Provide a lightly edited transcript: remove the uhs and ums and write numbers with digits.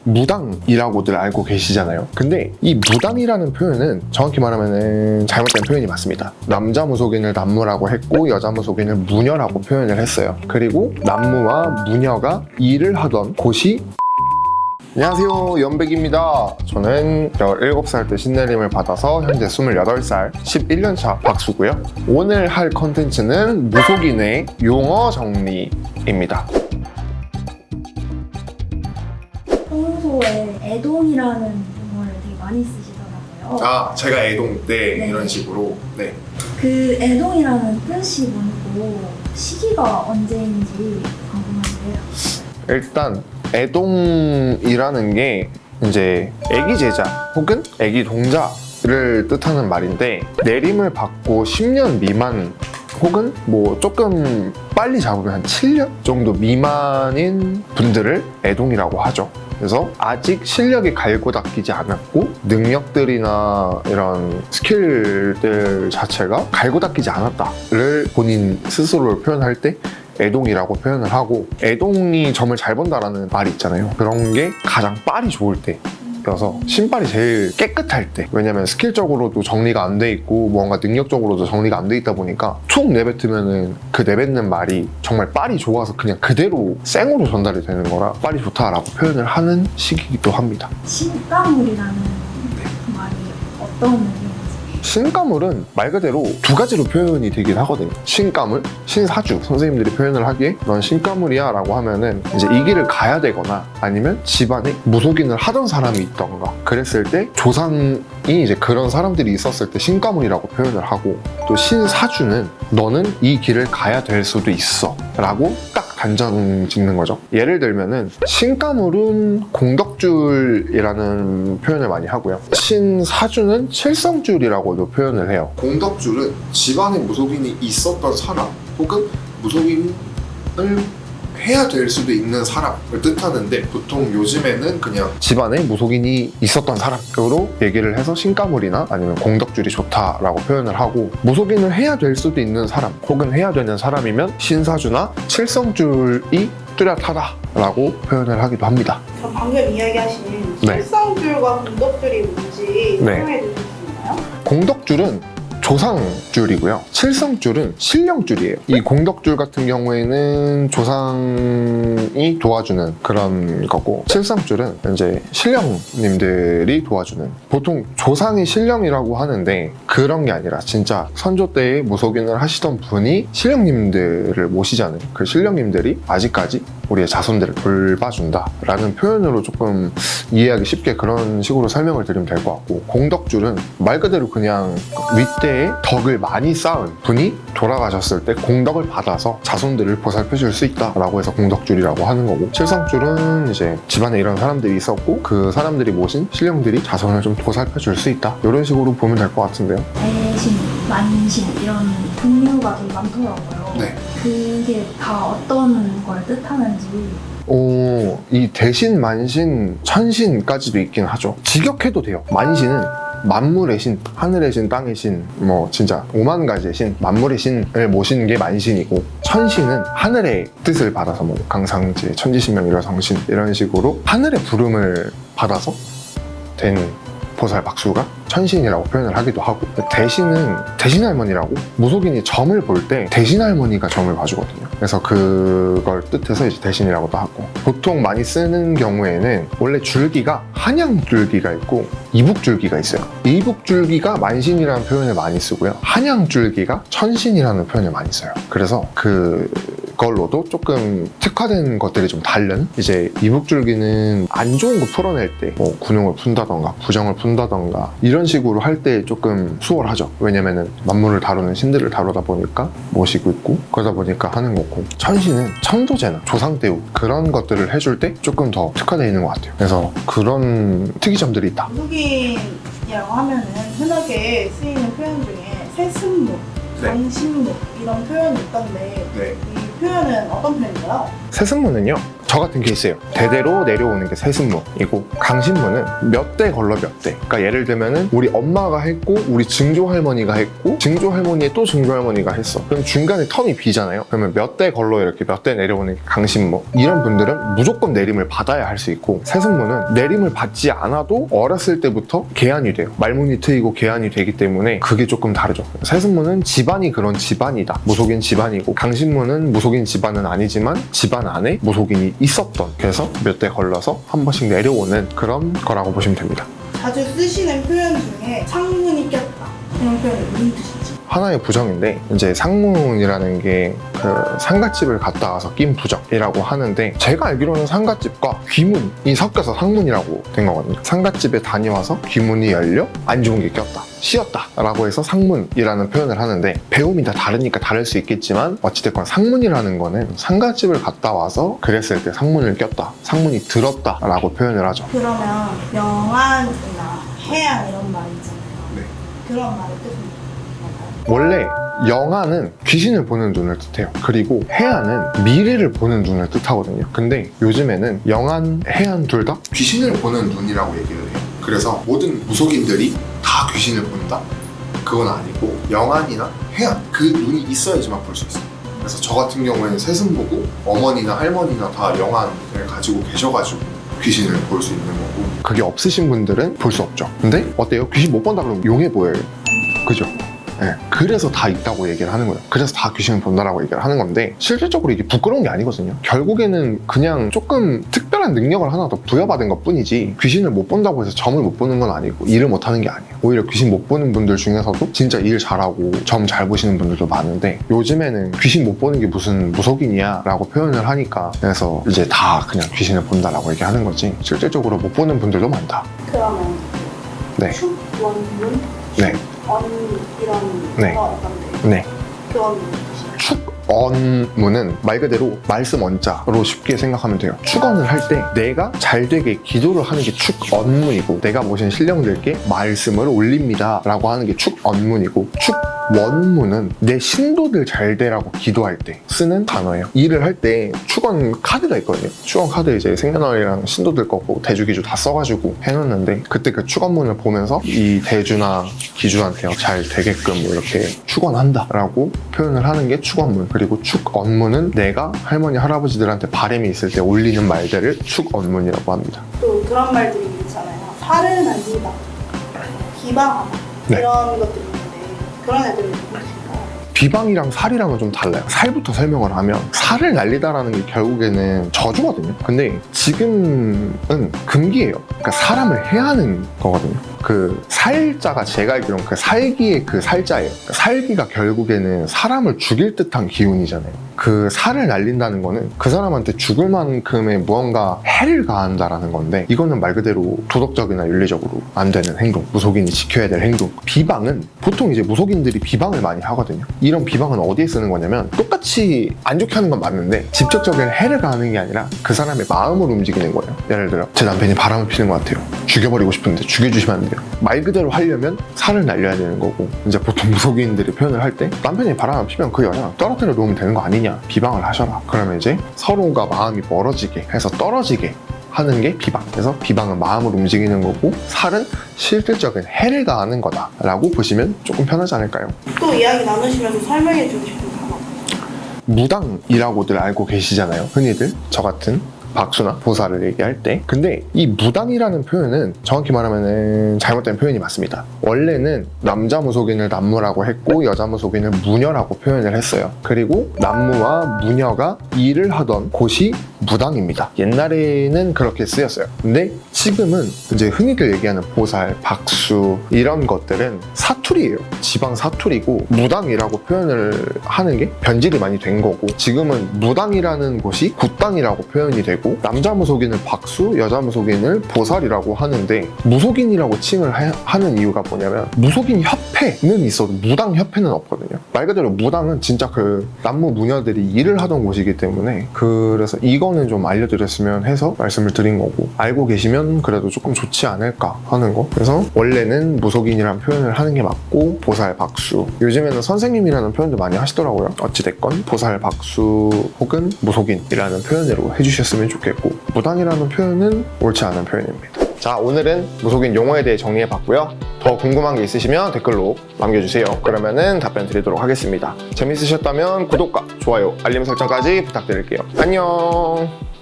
무당이라고들 알고 계시잖아요. 근데 이 무당이라는 표현은 정확히 말하면 잘못된 표현이 맞습니다. 남자 무속인을 남무라고 했고 여자 무속인을 무녀라고 표현을 했어요. 그리고 남무와 무녀가 일을 하던 곳이 안녕하세요, 연백입니다. 저는 17살 때 신내림을 받아서 현재 28살 11년차 박수고요. 오늘 할 컨텐츠는 무속인의 용어 정리입니다. 평소에 애동이라는 용어를 되게 많이 쓰시더라고요. 아, 제가 애동 때 네. 이런 식으로. 네. 그 애동이라는 뜻이 뭔고 시기가 언제인지 궁금한데요. 일단 애동이라는 게 이제 애기 제자 혹은 애기 동자를 뜻하는 말인데, 내림을 받고 10년 미만 혹은 뭐 조금 빨리 잡으면 한 7년 정도 미만인 분들을 애동이라고 하죠. 그래서 아직 실력이 갈고 닦이지 않았고 능력들이나 이런 스킬들 자체가 갈고 닦이지 않았다를 본인 스스로를 표현할 때 애동이라고 표현을 하고, 애동이 점을 잘 본다라는 말이 있잖아요. 그런 게 가장 빨이 좋을 때여서 신발이 제일 깨끗할 때, 왜냐면 스킬적으로도 정리가 안 돼 있고 뭔가 능력적으로도 정리가 안 돼 있다 보니까 툭 내뱉으면은 그 내뱉는 말이 정말 빨이 좋아서 그냥 그대로 생으로 전달이 되는 거라 빨이 좋다라고 표현을 하는 시기이기도 합니다. 신가물이라는 말이 어떤 의미인지. 신가물은 말 그대로 두 가지로 표현이 되긴 하거든요. 신가물, 신사주 선생님들이 표현을 하기에 넌 신가물이야 라고 하면은 이제 이 길을 가야 되거나 아니면 집안에 무속인을 하던 사람이 있던가 그랬을 때 조상이 이제 그런 사람들이 있었을 때 신가물이라고 표현을 하고, 또 신사주는 너는 이 길을 가야 될 수도 있어 라고 딱 단정 짓는 거죠. 예를 들면은 신가물은 공덕줄이라는 표현을 많이 하고요. 신사주는 칠성줄이라고도 표현을 해요. 공덕줄은 집안에 무속인이 있었던 사람 혹은 무속인을 해야 될 수도 있는 사람을 뜻하는데, 보통 요즘에는 그냥 집안에 무속인이 있었던 사람으로 얘기를 해서 신가물이나 아니면 공덕줄이 좋다라고 표현을 하고, 무속인을 해야 될 수도 있는 사람 혹은 해야 되는 사람이면 신사주나 칠성줄이 뚜렷하다라고 표현을 하기도 합니다. 저 방금 이야기하신 네. 칠성줄과 공덕줄이 뭔지 네. 설명해 주실 수 있나요? 공덕줄은 조상줄이고요. 칠성줄은 신령줄이에요. 이 공덕줄 같은 경우에는 조상이 도와주는 그런 거고, 칠성줄은 이제 신령님들이 도와주는, 보통 조상이 신령이라고 하는데 그런 게 아니라 진짜 선조 때에 무속인을 하시던 분이 신령님들을 모시자는, 그 신령님들이 아직까지 우리의 자손들을 돌봐준다라는 표현으로 조금 이해하기 쉽게 그런 식으로 설명을 드리면 될 것 같고, 공덕줄은 말 그대로 그냥 윗대에 덕을 많이 쌓은 분이 돌아가셨을 때 공덕을 받아서 자손들을 보살펴줄 수 있다라고 해서 공덕줄이라고 하는 거고, 칠성줄은 이제 집안에 이런 사람들이 있었고 그 사람들이 모신 신령들이 자손을 좀 보살펴줄 수 있다, 이런 식으로 보면 될 것 같은데요. 대신, 만신 이런 종류가 되게 많더라고요. 네. 그게 다 어떤 걸 뜻하는지. 이 대신, 만신, 천신까지도 있긴 하죠. 직역해도 돼요. 만신은 만물의 신, 하늘의 신, 땅의 신, 뭐 진짜 5만 가지의 신, 만물의 신을 모시는 게 만신이고, 천신은 하늘의 뜻을 받아서 뭐 강상제, 천지신명, 일화성신 이런 식으로 하늘의 부름을 받아서 된 보살 박수가 천신이라고 표현을 하기도 하고, 대신은 대신할머니라고, 무속인이 점을 볼 때 대신할머니가 점을 봐주거든요. 그래서 그걸 뜻해서 이제 대신이라고도 하고, 보통 많이 쓰는 경우에는 원래 줄기가 한양줄기가 있고 이북줄기가 있어요. 이북줄기가 만신이라는 표현을 많이 쓰고요, 한양줄기가 천신이라는 표현을 많이 써요. 그래서 그걸로도 조금 특화된 것들이 좀 다른, 이제 이북줄기는 안 좋은 거 풀어낼 때 뭐 군용을 푼다던가 부정을 푼다던가 이런 식으로 할 때 조금 수월하죠. 왜냐면은 만물을 다루는 신들을 다루다 보니까 모시고 있고 그러다 보니까 하는 거고, 천신은 천도제나 조상대우 그런 것들을 해줄 때 조금 더 특화되어 있는 것 같아요. 그래서 그런 특이점들이 있다. 무속인이라고 하면은 흔하게 쓰이는 표현 중에 세습무, 네. 장신무 이런 표현이 있던데 네. 이 표현은 어떤 표현인가요? 세승무는요, 저 같은 케이스예요. 대대로 내려오는 게 세습무이고 강신무는 몇 대 걸러 몇 대. 그러니까 예를 들면은 우리 엄마가 했고 우리 증조 할머니가 했고 증조 할머니의 또 증조 할머니가 했어. 그럼 중간에 턴이 비잖아요. 그러면 몇 대 걸러 이렇게 몇 대 내려오는 게 강신무. 이런 분들은 무조건 내림을 받아야 할 수 있고 세습무는 내림을 받지 않아도 어렸을 때부터 계한이 돼요. 말문이 트이고 계한이 되기 때문에 그게 조금 다르죠. 세습무는 집안이 그런 집안이다. 무속인 집안이고 강신무는 무속인 집안은 아니지만 집안 안에 무속인이 있었던 그래서 몇 대 걸러서 한 번씩 내려오는 그런 거라고 보시면 됩니다. 자주 쓰시는 표현 중에 상문이 꼈다 이런 표현이 무슨 뜻이지? 하나의 부정인데 이제 상문이라는 게 그 상갓집을 갔다 와서 낀 부정이라고 하는데 제가 알기로는 상갓집과 귀문이 섞여서 상문이라고 된 거거든요. 상갓집에 다녀와서 귀문이 열려 안 좋은 게 꼈다 씌었다 라고 해서 상문이라는 표현을 하는데 배움이 다 다르니까 다를 수 있겠지만 어찌됐건 상문이라는 거는 상갓집을 갔다 와서 그랬을 때 상문을 꼈다 상문이 들었다 라고 표현을 하죠. 그러면 영안이나 해안 이런 말 있잖아요. 네. 그런 말의 뜻은 뭔가요? 원래 영안은 귀신을 보는 눈을 뜻해요. 그리고 해안은 미래를 보는 눈을 뜻하거든요. 근데 요즘에는 영안, 해안 둘 다 귀신을 보는 눈이라고 얘기를 해요. 그래서 모든 무속인들이 다 귀신을 본다? 그건 아니고 영안이나 해안 그 눈이 있어야지만 볼 수 있어요. 그래서 저 같은 경우에는 세승 보고 어머니나 할머니나 다 영안을 가지고 계셔가지고 귀신을 볼 수 있는 거고 그게 없으신 분들은 볼 수 없죠. 근데 어때요? 귀신 못 본다 그러면 용해 보여요. 그죠? 네, 그래서 다 있다고 얘기를 하는 거예요. 그래서 다 귀신을 본다라고 얘기를 하는 건데 실질적으로 이게 부끄러운 게 아니거든요. 결국에는 그냥 조금 특별한 능력을 하나 더 부여받은 것 뿐이지 귀신을 못 본다고 해서 점을 못 보는 건 아니고 일을 못 하는 게 아니에요. 오히려 귀신 못 보는 분들 중에서도 진짜 일 잘하고 점 잘 보시는 분들도 많은데 요즘에는 귀신 못 보는 게 무슨 무속인이야 라고 표현을 하니까 그래서 이제 다 그냥 귀신을 본다라고 얘기하는 거지 실질적으로 못 보는 분들도 많다. 그러면 네. 축, 원문, 네. 언 이런 네. 거 어떤데? 네. 그건 뜻이에요. 축언문은 말 그대로 말씀 언자로 쉽게 생각하면 돼요. 축언을 할 때 내가 잘 되게 기도를 하는 게 축언문이고 내가 모신 신령들께 말씀을 올립니다 라고 하는 게 축언문이고 축원문은 내 신도들 잘 되라고 기도할 때 쓰는 단어예요. 일을 할 때 축원 카드가 있거든요. 축원 카드 이제 생년월일이랑 신도들 거고 대주 기주 다 써가지고 해놓는데 그때 그 축원문을 보면서 이 대주나 기주한테 잘 되게끔 뭐 이렇게 축원한다 라고 표현을 하는 게 축원문. 그리고 축언문은 내가 할머니 할아버지들한테 바람이 있을 때 올리는 말들을 축언문이라고 합니다. 또 그런 말들이 있잖아요. 살을 날리다, 비방하다 네. 이런 것들이 있는데 그런 애들은 누구실까요? 비방이랑 살이랑은 좀 달라요. 살부터 설명을 하면 살을 날리다라는 게 결국에는 저주거든요. 근데 지금은 금기예요. 그러니까 사람을 해하는 거거든요. 그 살자가 제가 알기로는 그 살기의 그 살자예요. 그러니까 살기가 결국에는 사람을 죽일 듯한 기운이잖아요. 그 살을 날린다는 거는 그 사람한테 죽을 만큼의 무언가 해를 가한다라는 건데 이거는 말 그대로 도덕적이나 윤리적으로 안 되는 행동, 무속인이 지켜야 될 행동. 비방은 보통 이제 무속인들이 비방을 많이 하거든요. 이런 비방은 어디에 쓰는 거냐면 똑같이 안 좋게 하는 건 맞는데 직접적인 해를 가하는 게 아니라 그 사람의 마음을 움직이는 거예요. 예를 들어 제 남편이 바람을 피는 것 같아요. 죽여버리고 싶은데 죽여주시면 안 돼요. 말 그대로 하려면 살을 날려야 되는 거고 이제 보통 무속인들이 표현을 할 때 남편이 바람을 피면 그 여자 떨어뜨려 놓으면 되는 거 아니냐 비방을 하셔라. 그러면 이제 서로가 마음이 멀어지게 해서 떨어지게 하는 게 비방. 그래서 비방은 마음을 움직이는 거고 살은 실질적인 해를 가하는 거다라고 보시면 조금 편하지 않을까요? 또 이야기 나누시면서 설명해 주고 싶은 단어. 무당이라고들 알고 계시잖아요. 흔히들 저 같은 박수나 보살을 얘기할 때. 근데 이 무당이라는 표현은 정확히 말하면 잘못된 표현이 맞습니다. 원래는 남자 무속인을 남무라고 했고 여자 무속인을 무녀라고 표현을 했어요. 그리고 남무와 무녀가 일을 하던 곳이 무당입니다. 옛날에는 그렇게 쓰였어요. 근데 지금은 이제 흔히들 얘기하는 보살, 박수 이런 것들은 사투리예요. 지방 사투리고 무당이라고 표현을 하는 게 변질이 많이 된 거고 지금은 무당이라는 곳이 굿당이라고 표현이 되고 남자 무속인을 박수, 여자 무속인을 보살이라고 하는데 무속인이라고 칭을 하는 이유가 뭐냐면 무속인 협회는 있어도 무당 협회는 없거든요. 말 그대로 무당은 진짜 그 남무 무녀들이 일을 하던 곳이기 때문에 그래서 이거는 좀 알려드렸으면 해서 말씀을 드린 거고 알고 계시면 그래도 조금 좋지 않을까 하는 거. 그래서 원래는 무속인이라는 표현을 하는 게 맞고 보살, 박수 요즘에는 선생님이라는 표현도 많이 하시더라고요. 어찌됐건 보살, 박수 혹은 무속인이라는 표현으로 해주셨으면 좋겠습니다. 좋겠고, 무당이라는 표현은 옳지 않은 표현입니다. 자, 오늘은 무속인 용어에 대해 정리해봤고요. 더 궁금한 게 있으시면 댓글로 남겨주세요. 그러면은 답변 드리도록 하겠습니다. 재밌으셨다면 구독과 좋아요, 알림 설정까지 부탁드릴게요. 안녕.